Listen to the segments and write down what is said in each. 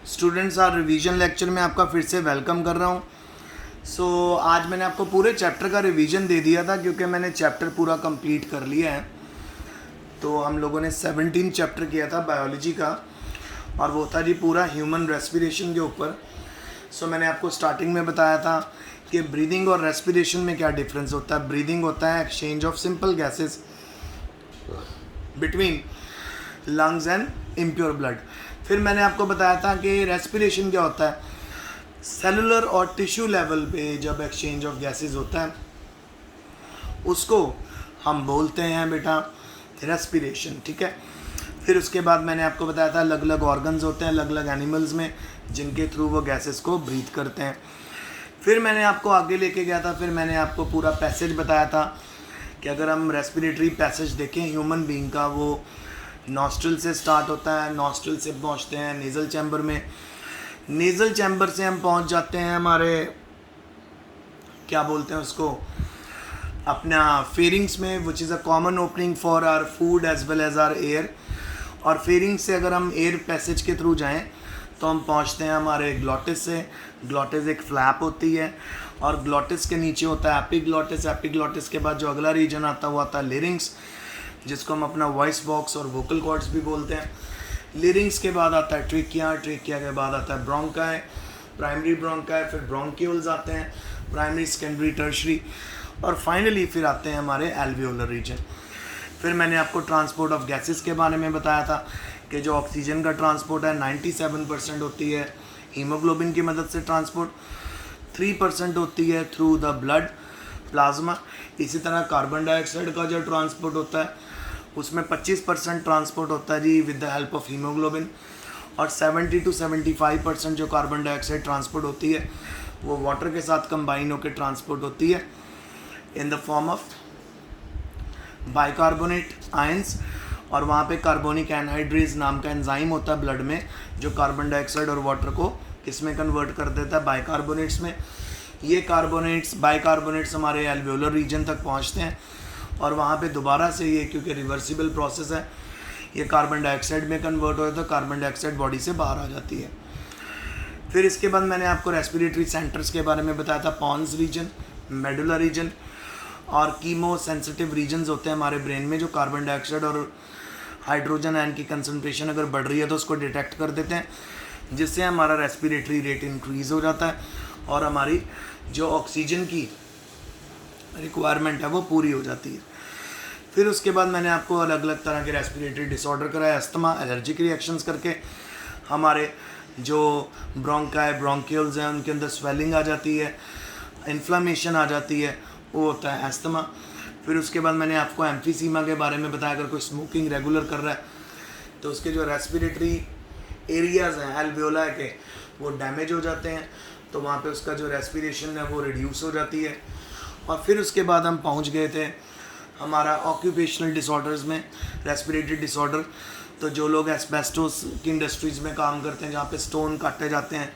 Students are revision lecture में आपका फिर से वेलकम कर रहा हूँ। आज मैंने आपको पूरे चैप्टर का रिवीजन दे दिया था क्योंकि मैंने चैप्टर पूरा कंप्लीट कर लिया है। तो हम लोगों ने 17 चैप्टर किया था बायोलॉजी का और वो था जी पूरा ह्यूमन रेस्पिरेशन के ऊपर। मैंने आपको स्टार्टिंग में बताया था कि ब्रीदिंग और रेस्पिरेशन में क्या डिफरेंस होता है। ब्रीदिंग होता है exchange of simple gases between lungs and impure blood. फिर मैंने आपको बताया था कि रेस्पिरेशन क्या होता है, सेलुलर और टिश्यू लेवल पे जब एक्सचेंज ऑफ गैसेस होता है उसको हम बोलते हैं बेटा रेस्पिरेशन, ठीक है। फिर उसके बाद मैंने आपको बताया था अलग अलग ऑर्गन्स होते हैं अलग अलग एनिमल्स में जिनके थ्रू वो गैसेस को ब्रीथ करते हैं। फिर मैंने आपको आगे लेके गया था, फिर मैंने आपको पूरा पैसेज बताया था कि अगर हम रेस्पिरेटरी पैसेज देखें ह्यूमन बीइंग का, वो नॉस्ट्रल से स्टार्ट होता है, नॉस्ट्रल से पहुंचते हैं नेज़ल चैम्बर में, नेज़ल चैम्बर से हम पहुंच जाते हैं हमारे क्या बोलते हैं उसको अपना फेरिंग्स में, which is a common opening for our food as well as our air. और फेरिंग्स से अगर हम एयर पैसेज के थ्रू जाएं तो हम पहुंचते हैं हमारे ग्लॉटिस से। ग्लॉटिस एक फ्लैप होती है और ग्लॉटिस के नीचे होता है एपिग्लॉटिस। एपिग्लॉटिस के बाद जो अगला रीजन आता है वो आता है लिरिंग्स, जिसको हम अपना वॉइस बॉक्स और वोकल कॉर्ड्स भी बोलते हैं। लिरिंग्स के बाद आता है ट्रेकिया, ट्रेकिया के बाद आता है ब्रोंकाई, प्राइमरी ब्रोंकाई, फिर ब्रोंक्यूल्स आते हैं, प्राइमरी सेकेंडरी टर्शरी, और फाइनली फिर आते हैं हमारे एल्वियोलर रीजन। फिर मैंने आपको ट्रांसपोर्ट ऑफ गैसेस के बारे में बताया था कि जो ऑक्सीजन का ट्रांसपोर्ट है 97% होती है हीमोग्लोबिन की मदद से ट्रांसपोर्ट, 3% होती है थ्रू द ब्लड प्लाज्मा। इसी तरह कार्बन डाइऑक्साइड का जो ट्रांसपोर्ट होता है उसमें 25% ट्रांसपोर्ट होता है जी with the help of haemoglobin, और 70 to 75% जो कार्बन डाइऑक्साइड ट्रांसपोर्ट होती है वो वाटर के साथ कंबाइन होकर ट्रांसपोर्ट होती है in the form of bicarbonate ions. और वहाँ पे कार्बोनिक एनहाइड्रेज नाम का एंजाइम होता है ब्लड में जो कार्बन डाइऑक्साइड और वाटर को किस में कन्वर्ट कर देता है, बाइकार्बोनेट्स में। ये कार्बोनेट्स बाइकार्बोनेट्स हमारे एल्वियोलर रीजन तक पहुँचते हैं और वहाँ पे दोबारा से ये क्योंकि रिवर्सिबल प्रोसेस है ये कार्बन डाइऑक्साइड में कन्वर्ट हो जाता है, कार्बन डाइऑक्साइड बॉडी से बाहर आ जाती है। फिर इसके बाद मैंने आपको रेस्पिरेटरी सेंटर्स के बारे में बताया था, पॉन्स रीजन, मेडुला रीजन और कीमो सेंसिटिव रीजन्स होते हैं हमारे ब्रेन में जो कार्बन डाइऑक्साइड और हाइड्रोजन आयन की कंसनट्रेशन अगर बढ़ रही है तो उसको डिटेक्ट कर देते हैं, जिससे हमारा रेस्पिरेटरी रेट इंक्रीज़ हो जाता है और हमारी जो ऑक्सीजन की रिक्वायरमेंट है वो पूरी हो जाती है। फिर उसके बाद मैंने आपको अलग अलग तरह के रेस्पिरेटरी डिसऑर्डर कराया, अस्थमा, एलर्जिक रिएक्शंस करके हमारे जो ब्रोंकाई ब्रोंक्यूल्स हैं उनके अंदर स्वेलिंग आ जाती है, इन्फ्लामेशन आ जाती है, वो होता है अस्थमा। फिर उसके बाद मैंने आपको एम्फीसीमा के बारे में बताया, अगर कोई स्मोकिंग रेगुलर कर रहा है तो उसके जो रेस्पिरेटरी एरियाज़ हैं एल्वियोला के वो डैमेज हो जाते हैं, तो वहाँ पे उसका जो रेस्पिरेशन है वो रिड्यूस हो जाती है। और फिर उसके बाद हम पहुँच गए थे हमारा ऑक्यूपेशनल डिसऑर्डर्स में, रेस्पिरेटरी डिसऑर्डर। तो जो लोग एस्बेस्टोस की इंडस्ट्रीज़ में काम करते हैं जहाँ पे स्टोन काटे जाते हैं,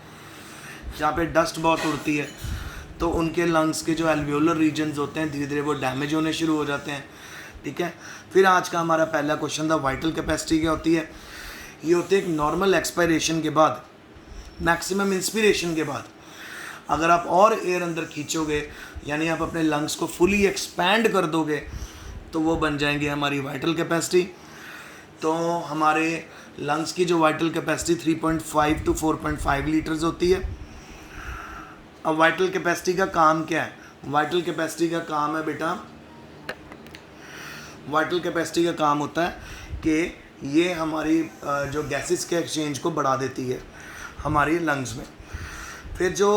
जहाँ पे डस्ट बहुत उड़ती है, तो उनके लंग्स के जो एल्वियोलर रीजन्स होते हैं धीरे धीरे वो डैमेज होने शुरू हो जाते हैं, ठीक है। फिर आज का हमारा पहला क्वेश्चन था वाइटल कैपेसिटी क्या होती है। ये होती है एक नॉर्मल एक्सपायरेशन के बाद, मैक्सिमम इंस्पिरेशन के बाद अगर आप और एयर अंदर खींचोगे यानी आप अपने लंग्स को फुली एक्सपैंड कर दोगे तो वो बन जाएंगे हमारी वाइटल कैपेसिटी। तो हमारे लंग्स की जो वाइटल कैपेसिटी 3.5 to 4.5 लीटर्स होती है। अब वाइटल कैपेसिटी का काम क्या है? वाइटल कैपेसिटी का काम है बेटा, वाइटल कैपेसिटी का काम होता है कि ये हमारी जो गैसेस के एक्सचेंज को बढ़ा देती है हमारी लंग्स में। फिर जो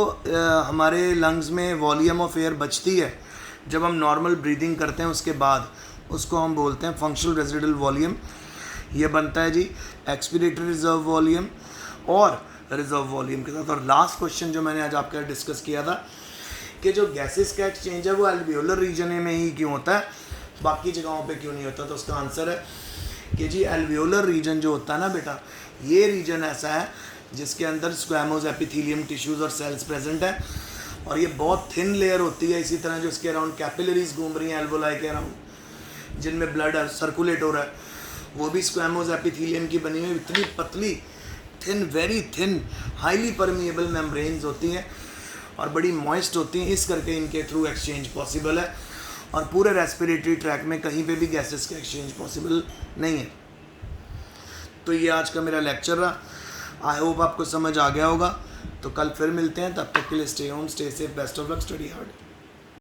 हमारे लंग्स में वॉल्यूम ऑफ एयर बचती है जब हम नॉर्मल ब्रीदिंग करते हैं उसके बाद, उसको हम बोलते हैं फंक्शनल रेजिडुअल वॉल्यूम। ये बनता है जी एक्सपीरेटरी रिजर्व वॉल्यूम और रिजर्व वॉल्यूम के साथ। और लास्ट क्वेश्चन जो मैंने आज आपके साथ डिस्कस किया था कि जो गैसेस का एक्सचेंज है वो एल्वियोलर रीजन में ही क्यों होता है, बाकी जगहों पे क्यों नहीं होता, तो उसका आंसर है कि जी एल्वियोलर रीजन जो होता है ना बेटा, ये रीजन ऐसा है जिसके अंदर स्क्वैमोस एपिथेलियम टिश्यूज़ और सेल्स प्रेजेंट है और ये बहुत थिन लेयर होती है। इसी तरह जो इसके अराउंड कैपिलरीज घूम रही हैं एल्वोलाई के अराउंड जिनमें ब्लड सर्कुलेट हो रहा है वो भी स्क्वैमोस एपिथेलियम की बनी हुई इतनी पतली thin, very thin, highly permeable membranes होती हैं और बड़ी मॉइस्ट होती हैं, इस करके इनके थ्रू एक्सचेंज पॉसिबल है और पूरे रेस्पिरेटरी ट्रैक में कहीं पे भी गैसेस का एक्सचेंज पॉसिबल नहीं है। तो ये आज का मेरा लेक्चर रहा, आई होप आपको समझ आ गया होगा। तो कल फिर मिलते हैं, तब तक के लिए stay home, stay safe, best of luck, study hard.